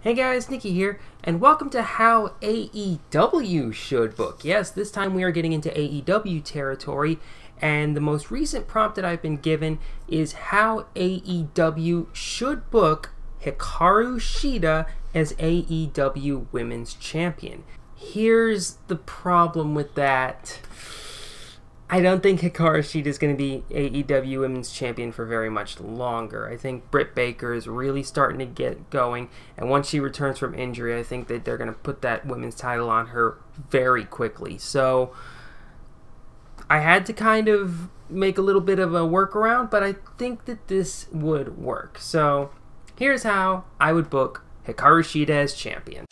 Hey guys, Nikki here, and welcome to How AEW Should Book. Yes, this time we are getting into AEW territory, and the most recent prompt that I've been given is how AEW should book Hikaru Shida as AEW Women's Champion. Here's the problem with that. I don't think Hikaru Shida is going to be AEW Women's Champion for very much longer. I think Britt Baker is really starting to get going, and once she returns from injury, I think that they're going to put that women's title on her very quickly. So I had to kind of make a little bit of a workaround, but I think that this would work. So here's how I would book Hikaru Shida as champion.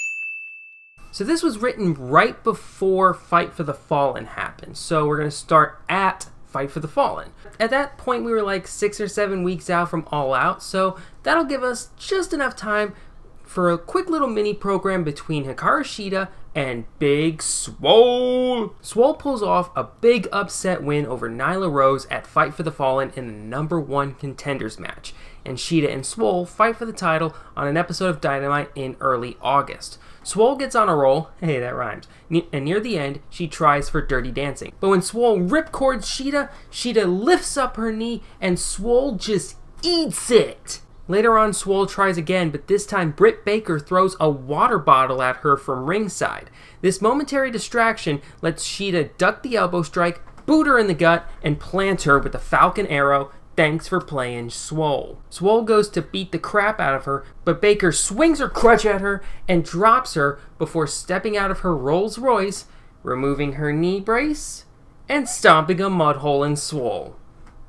So this was written right before Fight for the Fallen happened. So we're going to start at Fight for the Fallen. At that point, we were like 6 or 7 weeks out from All Out. So that'll give us just enough time for a quick little mini program between Hikaru Shida and Big Swole. Swole pulls off a big upset win over Nyla Rose at Fight for the Fallen in the #1 contenders match. And Shida and Swole fight for the title on an episode of Dynamite in early August. Swole gets on a roll, hey that rhymes, and near the end, she tries for Dirty Dancing. But when Swole ripcords Shida, Shida lifts up her knee and Swole just eats it. Later on, Swole tries again, but this time Britt Baker throws a water bottle at her from ringside. This momentary distraction lets Shida duck the elbow strike, boot her in the gut, and plant her with the Falcon Arrow. Thanks for playing Swole. Swole goes to beat the crap out of her, but Baker swings her crutch at her and drops her before stepping out of her Rolls Royce, removing her knee brace, and stomping a mud hole in Swole.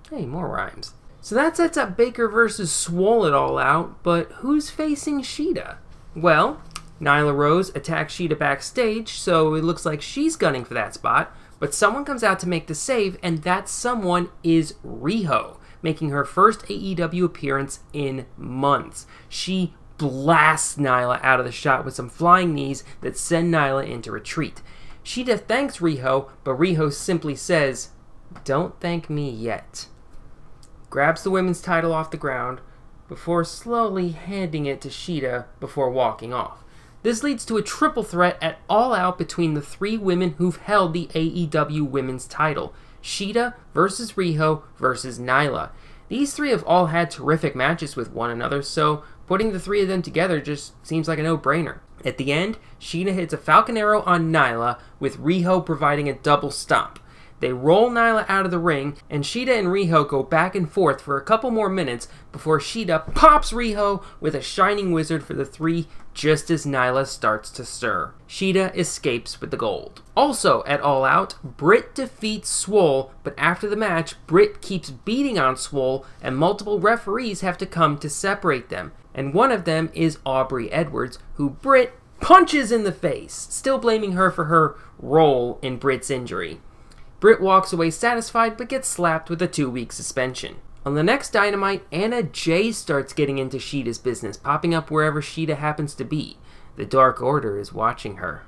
Hey, more rhymes. So that sets up Baker versus Swole at All Out, but who's facing Shida? Well, Nyla Rose attacks Shida backstage, so it looks like she's gunning for that spot, but someone comes out to make the save, and that someone is Riho, making her first AEW appearance in months. She blasts Nyla out of the shot with some flying knees that send Nyla into retreat. Shida thanks Riho, but Riho simply says, "Don't thank me yet." Grabs the women's title off the ground before slowly handing it to Shida before walking off. This leads to a triple threat at All Out between the 3 women who've held the AEW women's title. Shida versus Riho versus Nyla. These 3 have all had terrific matches with one another, so putting the 3 of them together just seems like a no-brainer. At the end, Shida hits a Falcon Arrow on Nyla, with Riho providing a double stomp. They roll Nyla out of the ring, and Shida and Riho go back and forth for a couple more minutes before Shida pops Riho with a Shining Wizard for the 3 just as Nyla starts to stir. Shida escapes with the gold. Also at All Out, Britt defeats Swole, but after the match, Britt keeps beating on Swole, and multiple referees have to come to separate them. And one of them is Aubrey Edwards, who Britt punches in the face, still blaming her for her role in Britt's injury. Britt walks away satisfied, but gets slapped with a 2-week suspension. On the next Dynamite, Anna Jay starts getting into Shida's business, popping up wherever Shida happens to be. The Dark Order is watching her.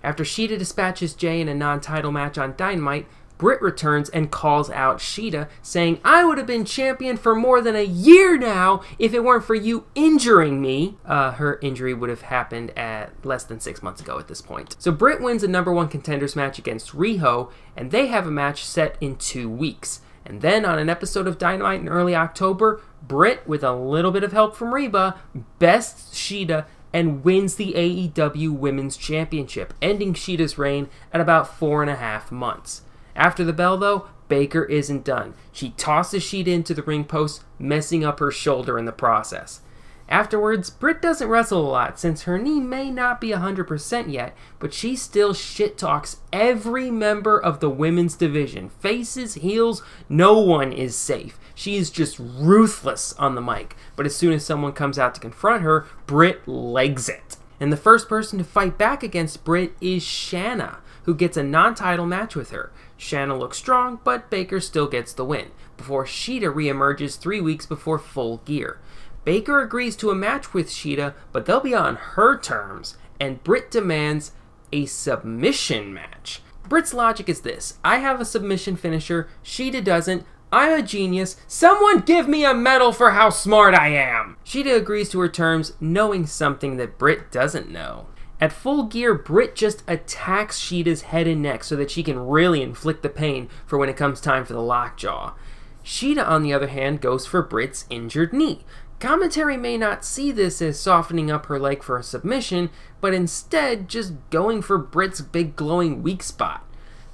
After Shida dispatches Jay in a non-title match on Dynamite, Britt returns and calls out Shida, saying, "I would have been champion for more than a year now if it weren't for you injuring me." Her injury would have happened at less than 6 months ago at this point. So Britt wins a #1 contenders match against Riho, and they have a match set in 2 weeks. And then on an episode of Dynamite in early October, Britt, with a little bit of help from Reba, bests Shida and wins the AEW Women's Championship, ending Shida's reign at about 4.5 months. After the bell, though, Baker isn't done. She tosses Shida into the ring post, messing up her shoulder in the process. Afterwards, Britt doesn't wrestle a lot since her knee may not be 100% yet, but she still shit-talks every member of the women's division. Faces, heels, no one is safe. She is just ruthless on the mic, but as soon as someone comes out to confront her, Britt legs it. And the first person to fight back against Britt is Shanna, who gets a non-title match with her. Shanna looks strong, but Baker still gets the win, before Shida reemerges 3 weeks before Full Gear. Baker agrees to a match with Shida, but they'll be on her terms, and Britt demands a submission match. Britt's logic is this: I have a submission finisher, Shida doesn't, I'm a genius. Someone give me a medal for how smart I am. Shida agrees to her terms, knowing something that Britt doesn't know. At Full Gear, Britt just attacks Shida's head and neck so that she can really inflict the pain for when it comes time for the lockjaw. Shida, on the other hand, goes for Britt's injured knee. Commentary may not see this as softening up her leg for a submission, but instead just going for Britt's big glowing weak spot.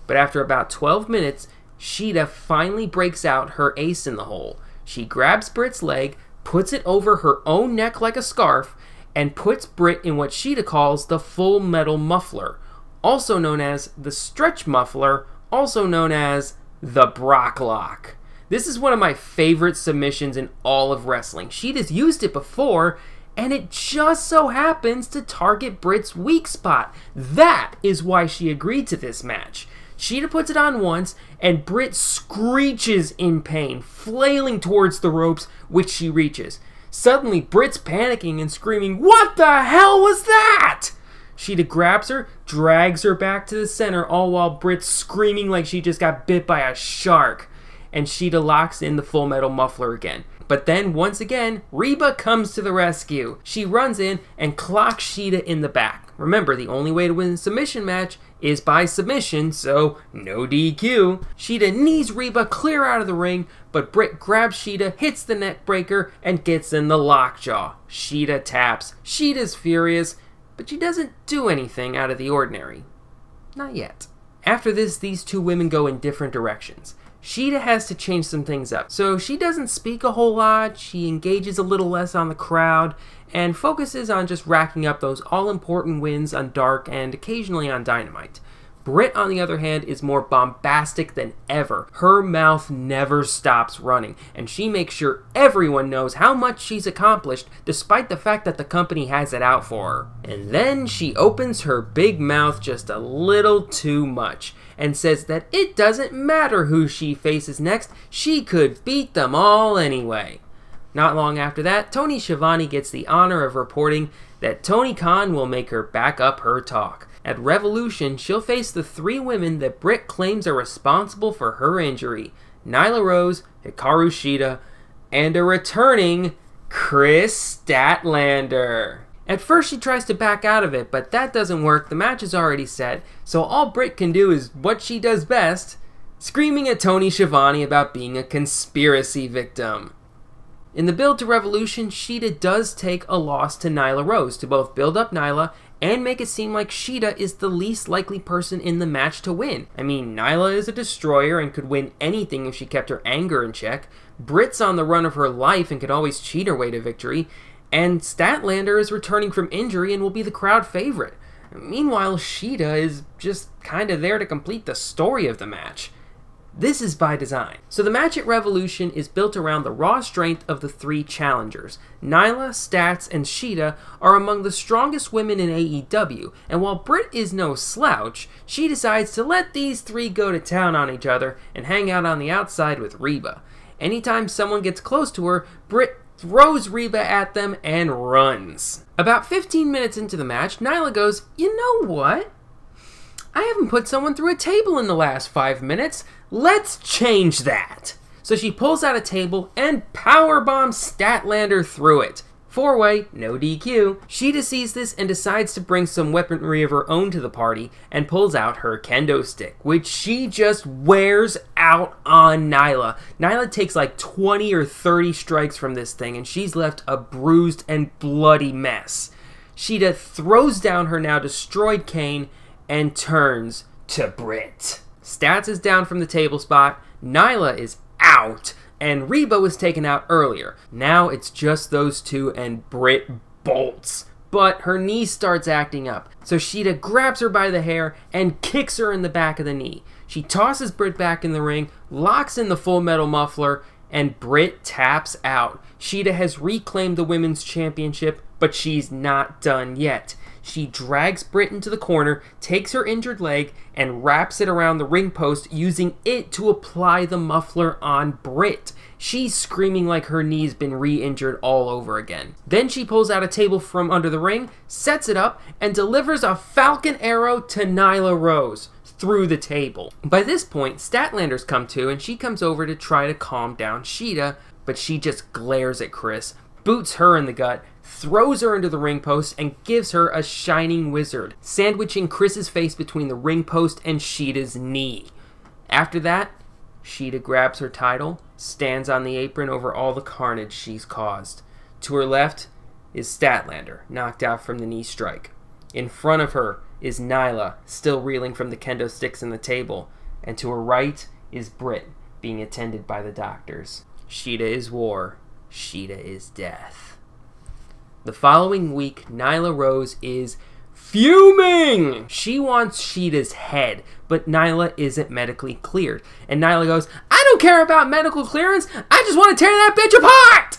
But after about 12 minutes, Shida finally breaks out her ace in the hole. She grabs Britt's leg, puts it over her own neck like a scarf, and puts Britt in what Shida calls the full metal muffler, also known as the stretch muffler, also known as the Brock Lock. This is one of my favorite submissions in all of wrestling. Shida's used it before, and it just so happens to target Britt's weak spot. That is why she agreed to this match. Shida puts it on once, and Britt screeches in pain, flailing towards the ropes, which she reaches. Suddenly, Britt's panicking and screaming, "What the hell was that?" Shida grabs her, drags her back to the center, all while Britt's screaming like she just got bit by a shark. And Shida locks in the full metal muffler again. But then, once again, Reba comes to the rescue. She runs in and clocks Shida in the back. Remember, the only way to win a submission match is by submission, so no DQ. Shida knees Reba clear out of the ring, but Britt grabs Shida, hits the neck breaker, and gets in the lockjaw. Shida taps. Shida's furious, but she doesn't do anything out of the ordinary. Not yet. After this, these two women go in different directions. Shida has to change some things up, so she doesn't speak a whole lot, she engages a little less on the crowd, and focuses on just racking up those all-important wins on Dark and occasionally on Dynamite. Britt, on the other hand, is more bombastic than ever. Her mouth never stops running, and she makes sure everyone knows how much she's accomplished, despite the fact that the company has it out for her. And then she opens her big mouth just a little too much, and says that it doesn't matter who she faces next, she could beat them all anyway. Not long after that, Tony Schiavone gets the honor of reporting that Tony Khan will make her back up her talk. At Revolution, she'll face the three women that Britt claims are responsible for her injury: Nyla Rose, Hikaru Shida, and a returning Kris Statlander. At first she tries to back out of it, but that doesn't work. The match is already set, so all Britt can do is what she does best, screaming at Tony Schiavone about being a conspiracy victim. In the build to Revolution, Shida does take a loss to Nyla Rose to both build up Nyla and make it seem like Shida is the least likely person in the match to win. I mean, Nyla is a destroyer and could win anything if she kept her anger in check. Britt's on the run of her life and could always cheat her way to victory. And Statlander is returning from injury and will be the crowd favorite. Meanwhile, Shida is just kinda there to complete the story of the match. This is by design. So the match at Revolution is built around the raw strength of the three challengers. Nyla, Stats, and Shida are among the strongest women in AEW, and while Britt is no slouch, she decides to let these three go to town on each other and hang out on the outside with Reba. Anytime someone gets close to her, Britt throws Reba at them and runs. About 15 minutes into the match, Nyla goes, "You know what? I haven't put someone through a table in the last 5 minutes. Let's change that." So she pulls out a table and powerbombs Statlander through it. 4-way, no DQ. Shida sees this and decides to bring some weaponry of her own to the party and pulls out her kendo stick, which she just wears out on Nyla. Nyla takes like 20 or 30 strikes from this thing and she's left a bruised and bloody mess. Shida throws down her now destroyed cane and turns to Britt. Stats is down from the table spot, Nyla is out, and Reba was taken out earlier. Now it's just those two and Britt bolts. But her knee starts acting up, so Shida grabs her by the hair and kicks her in the back of the knee. She tosses Britt back in the ring, locks in the full metal muffler, and Britt taps out. Shida has reclaimed the women's championship, but she's not done yet. She drags Britt into the corner, takes her injured leg, and wraps it around the ring post, using it to apply the muffler on Britt. She's screaming like her knee's been re-injured all over again. Then she pulls out a table from under the ring, sets it up, and delivers a falcon arrow to Nyla Rose. through the table. By this point, Statlander's come to, and she comes over to try to calm down Shida, but she just glares at Chris, boots her in the gut, throws her into the ring post, and gives her a shining wizard, sandwiching Chris's face between the ring post and Shida's knee. After that, Shida grabs her title, stands on the apron over all the carnage she's caused. To her left is Statlander, knocked out from the knee strike. In front of her is Nyla, still reeling from the kendo sticks in the table, and to her right is Britt, being attended by the doctors. Shida is war, Shida is death. The following week, Nyla Rose is fuming! She wants Shida's head, but Nyla isn't medically cleared. And Nyla goes, I don't care about medical clearance, I just want to tear that bitch apart!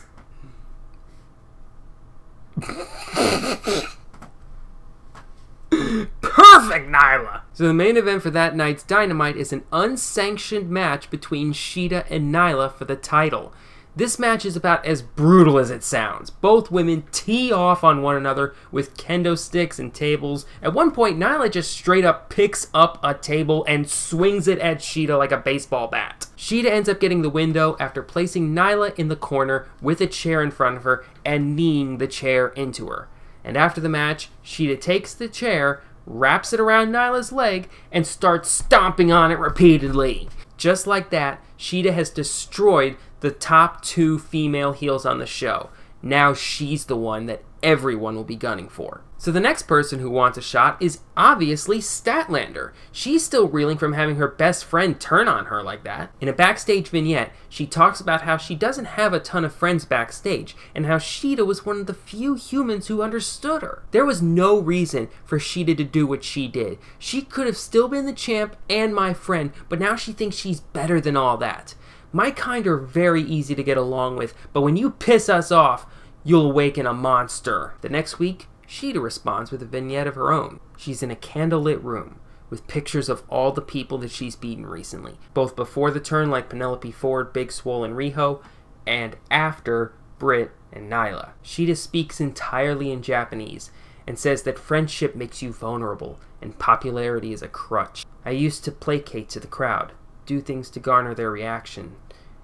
Perfect, Nyla! So the main event for that night's Dynamite is an unsanctioned match between Shida and Nyla for the title. This match is about as brutal as it sounds. Both women tee off on one another with kendo sticks and tables. At one point, Nyla just straight up picks up a table and swings it at Shida like a baseball bat. Shida ends up getting the window after placing Nyla in the corner with a chair in front of her and kneeing the chair into her. And after the match, Shida takes the chair, wraps it around Nyla's leg, and starts stomping on it repeatedly. Just like that, Shida has destroyed the top 2 female heels on the show. Now she's the one that everyone will be gunning for. So the next person who wants a shot is obviously Statlander. She's still reeling from having her best friend turn on her like that. In a backstage vignette, she talks about how she doesn't have a ton of friends backstage, and how Shida was one of the few humans who understood her. There was no reason for Shida to do what she did. She could have still been the champ and my friend, but now she thinks she's better than all that. My kind are very easy to get along with, but when you piss us off, you'll awaken a monster. The next week, Shida responds with a vignette of her own. She's in a candlelit room with pictures of all the people that she's beaten recently, both before the turn like Penelope Ford, Big Swole, and Riho, and after Britt and Nyla. Shida speaks entirely in Japanese and says that friendship makes you vulnerable and popularity is a crutch. I used to placate to the crowd, do things to garner their reaction,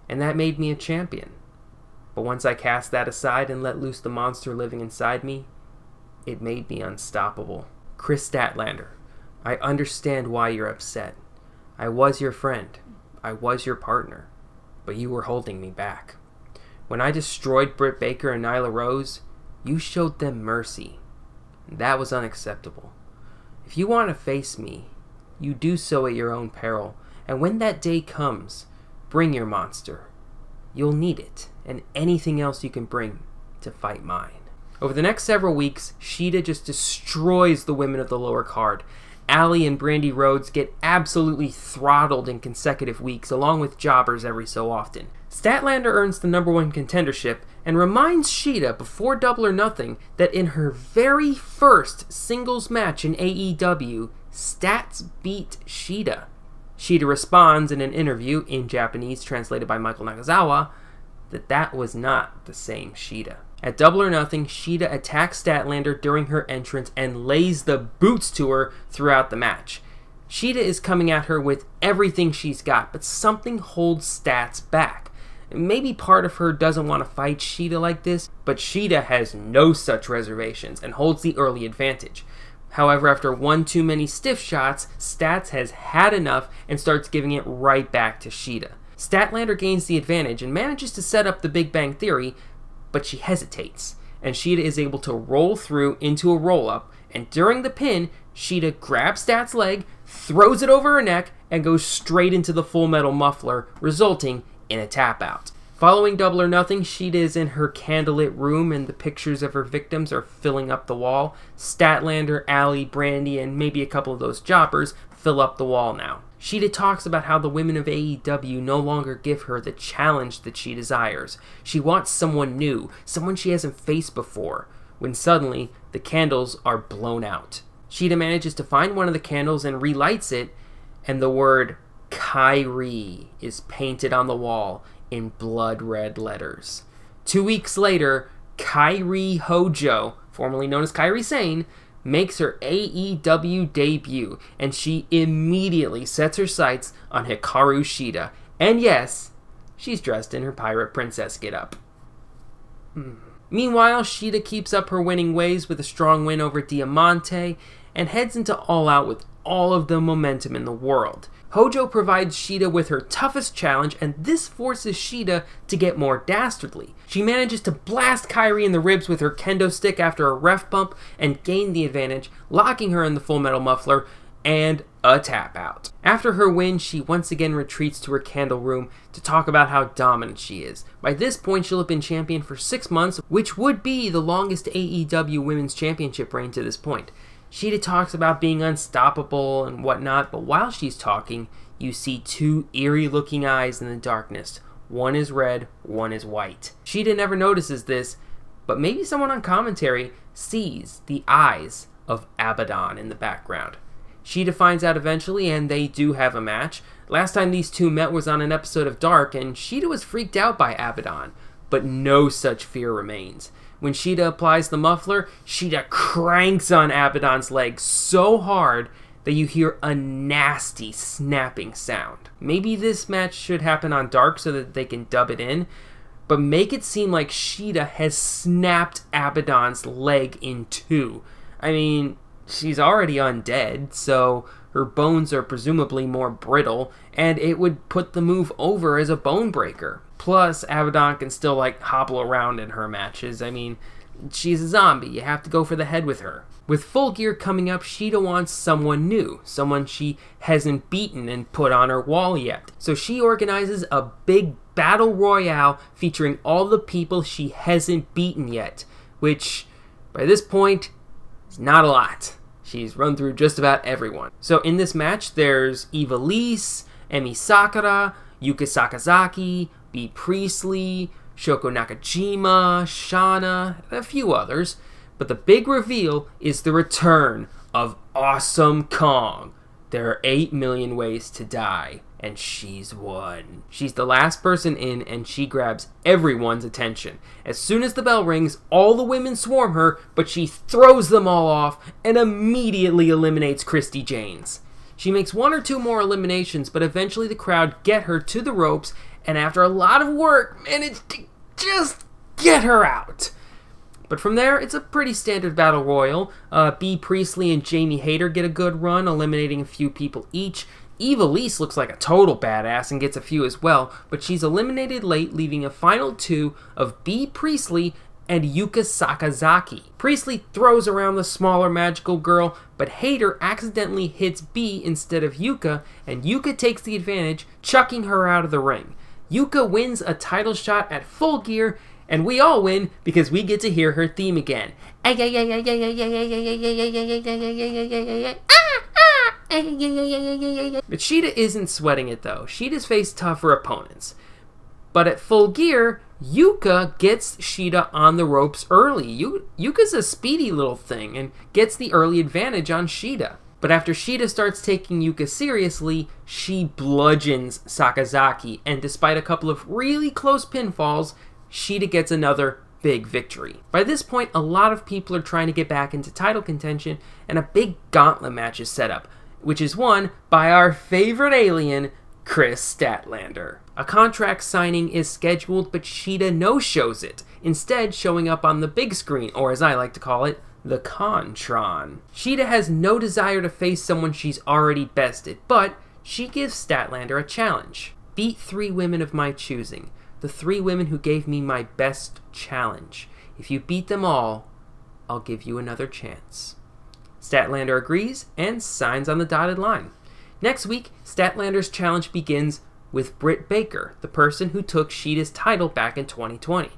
and that made me a champion. But once I cast that aside and let loose the monster living inside me, it made me unstoppable. Chris Statlander, I understand why you're upset. I was your friend. I was your partner. But you were holding me back. When I destroyed Britt Baker and Nyla Rose, you showed them mercy. That was unacceptable. If you want to face me, you do so at your own peril. And when that day comes, bring your monster. You'll need it, and anything else you can bring to fight mine. Over the next several weeks, Shida just destroys the women of the lower card. Allie and Brandy Rhodes get absolutely throttled in consecutive weeks, along with jobbers every so often. Statlander earns the #1 contendership and reminds Shida before Double or Nothing that in her very first singles match in AEW, Stats beat Shida. Shida responds in an interview, in Japanese translated by Michael Nakazawa, that was not the same Shida. At Double or Nothing, Shida attacks Statlander during her entrance and lays the boots to her throughout the match. Shida is coming at her with everything she's got, but something holds Stats back. Maybe part of her doesn't want to fight Shida like this, but Shida has no such reservations and holds the early advantage. However, after one too many stiff shots, Stats has had enough and starts giving it right back to Shida. Statlander gains the advantage and manages to set up the Big Bang Theory, but she hesitates, and Shida is able to roll through into a roll-up, and during the pin, Shida grabs Stats' leg, throws it over her neck, and goes straight into the Full Metal Muffler, resulting in a tap-out. Following Double or Nothing, Shida is in her candlelit room and the pictures of her victims are filling up the wall. Statlander, Allie, Brandy, and maybe a couple of those jobbers fill up the wall now. Shida talks about how the women of AEW no longer give her the challenge that she desires. She wants someone new, someone she hasn't faced before, when suddenly the candles are blown out. Shida manages to find one of the candles and relights it, and the word Kairi is painted on the wall in blood red letters. 2 weeks later, Kairi Hojo, formerly known as Kairi Sane, makes her AEW debut, and she immediately sets her sights on Hikaru Shida. And yes, she's dressed in her pirate princess getup. Meanwhile, Shida keeps up her winning ways with a strong win over Diamante and heads into All Out with all of the momentum in the world. Hojo provides Shida with her toughest challenge, and this forces Shida to get more dastardly. She manages to blast Kairi in the ribs with her kendo stick after a ref bump and gain the advantage, locking her in the Full Metal Muffler and a tap out. After her win, she once again retreats to her candle room to talk about how dominant she is. By this point, she'll have been champion for 6 months, which would be the longest AEW Women's Championship reign to this point. Shida talks about being unstoppable and whatnot, but while she's talking, you see 2 eerie-looking eyes in the darkness. One is red, one is white. Shida never notices this, but maybe someone on commentary sees the eyes of Abaddon in the background. Shida finds out eventually, and they do have a match. Last time these two met was on an episode of Dark, and Shida was freaked out by Abaddon, but no such fear remains. When Shida applies the muffler, Shida cranks on Abaddon's leg so hard that you hear a nasty snapping sound. Maybe this match should happen on Dark so that they can dub it in, but make it seem like Shida has snapped Abaddon's leg in 2. I mean, she's already undead, so her bones are presumably more brittle, and it would put the move over as a bone breaker. Plus, Abaddon can still, hobble around in her matches. I mean, she's a zombie. You have to go for the head with her. With Full Gear coming up, Shida wants someone new, someone she hasn't beaten and put on her wall yet. So she organizes a big battle royale featuring all the people she hasn't beaten yet, which, by this point, is not a lot. She's run through just about everyone. So in this match, there's Ivelisse, Emi Sakura, Yuka Sakazaki, Bea Priestley, Shoko Nakajima, Shana, and a few others. But the big reveal is the return of Awesome Kong. There are 8 million ways to die, and she's one. She's the last person in, and she grabs everyone's attention. As soon as the bell rings, all the women swarm her, but she throws them all off and immediately eliminates Christy Janes. She makes 1 or 2 more eliminations, but eventually the crowd get her to the ropes, and after a lot of work, manage to just get her out. But from there, it's a pretty standard battle royal. Bea Priestley and Jamie Hayter get a good run, eliminating a few people each. Ivelisse looks like a total badass and gets a few as well, but she's eliminated late, leaving a final 2 of Bea Priestley and Yuka Sakazaki. Priestley throws around the smaller magical girl, but Hayter accidentally hits Bea instead of Yuka, and Yuka takes the advantage, chucking her out of the ring. Yuka wins a title shot at Full Gear, and we all win because we get to hear her theme again. But Shida isn't sweating it though. Shida's faced tougher opponents. But at Full Gear, Yuka gets Shida on the ropes early. Yuka's a speedy little thing and gets the early advantage on Shida. But after Shida starts taking Yuka seriously, she bludgeons Sakazaki, and despite a couple of really close pinfalls, Shida gets another big victory. By this point, a lot of people are trying to get back into title contention, and a big gauntlet match is set up, which is won by our favorite alien, Chris Statlander. A contract signing is scheduled, but Shida no-shows it, instead showing up on the big screen, or as I like to call it, the Contron. Shida has no desire to face someone she's already bested, but she gives Statlander a challenge. Beat 3 women of my choosing, the 3 women who gave me my best challenge. If you beat them all, I'll give you another chance. Statlander agrees and signs on the dotted line. Next week, Statlander's challenge begins with Britt Baker, the person who took Shida's title back in 2020.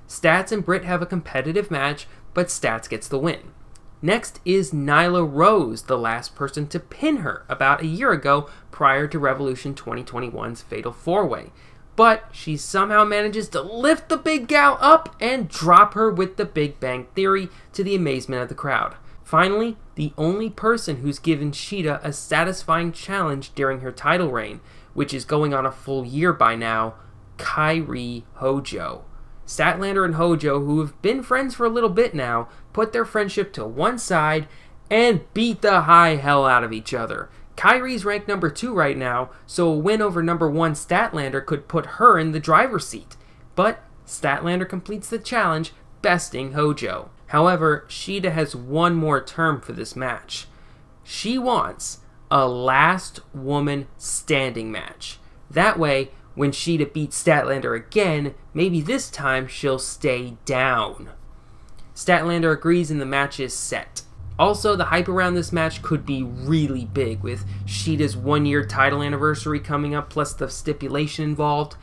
Stats and Britt have a competitive match, but Stats gets the win. Next is Nyla Rose, the last person to pin her about a year ago prior to Revolution 2021's Fatal 4-Way. But she somehow manages to lift the big gal up and drop her with the Big Bang Theory to the amazement of the crowd. Finally, the only person who's given Shida a satisfying challenge during her title reign, which is going on a full year by now, Kairi Hojo. Statlander and Hojo, who have been friends for a little bit now, put their friendship to one side and beat the high hell out of each other. Kairi's ranked number 2 right now, so a win over number 1 Statlander could put her in the driver's seat. But Statlander completes the challenge, besting Hojo. However, Shida has one more term for this match. She wants a last woman standing match. That way, when Shida beats Statlander again, maybe this time she'll stay down. Statlander agrees and the match is set. Also, the hype around this match could be really big, with Shida's 1-year title anniversary coming up, plus the stipulation involved.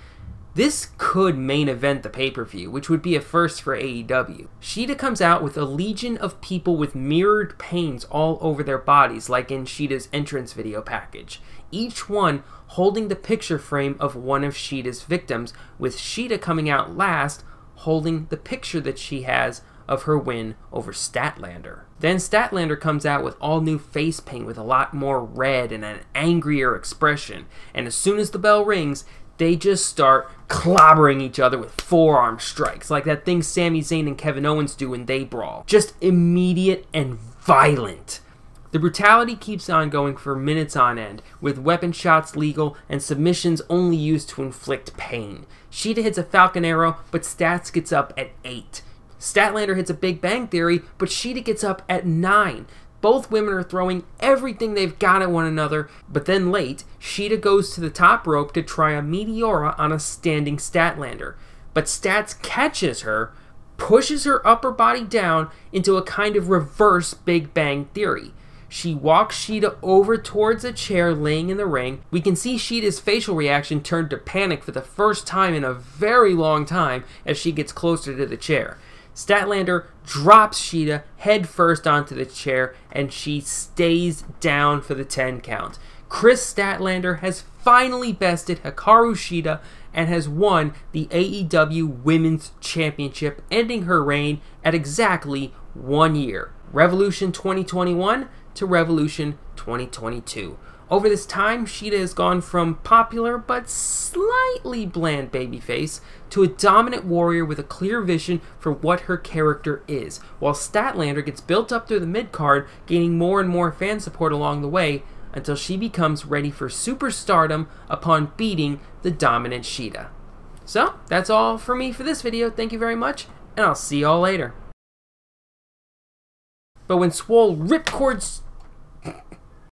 This could main event the pay-per-view, which would be a first for AEW. Shida comes out with a legion of people with mirrored pains all over their bodies, like in Shida's entrance video package. Each one holding the picture frame of one of Shida's victims, with Shida coming out last, holding the picture that she has of her win over Statlander. Then Statlander comes out with all new face paint with a lot more red and an angrier expression, and as soon as the bell rings, they just start clobbering each other with forearm strikes, like that thing Sami Zayn and Kevin Owens do when they brawl. Just immediate and violent. The brutality keeps on going for minutes on end, with weapon shots legal and submissions only used to inflict pain. Shida hits a Falcon Arrow, but Stats gets up at 8. Statlander hits a Big Bang Theory, but Shida gets up at 9. Both women are throwing everything they've got at one another, but then late, Shida goes to the top rope to try a Meteora on a standing Statlander. But Stats catches her, pushes her upper body down into a kind of reverse Big Bang Theory. She walks Shida over towards a chair laying in the ring. We can see Shida's facial reaction turn to panic for the first time in a very long time as she gets closer to the chair. Statlander drops Shida head first onto the chair, and she stays down for the 10 count. Chris Statlander has finally bested Hikaru Shida and has won the AEW Women's Championship, ending her reign at exactly 1 year. Revolution 2021 to Revolution 2022. Over this time, Shida has gone from popular but slightly bland babyface to a dominant warrior with a clear vision for what her character is, while Statlander gets built up through the mid-card, gaining more and more fan support along the way, until she becomes ready for superstardom upon beating the dominant Shida. So, that's all for me for this video. Thank you very much, and I'll see y'all later. But when Swole Ripcord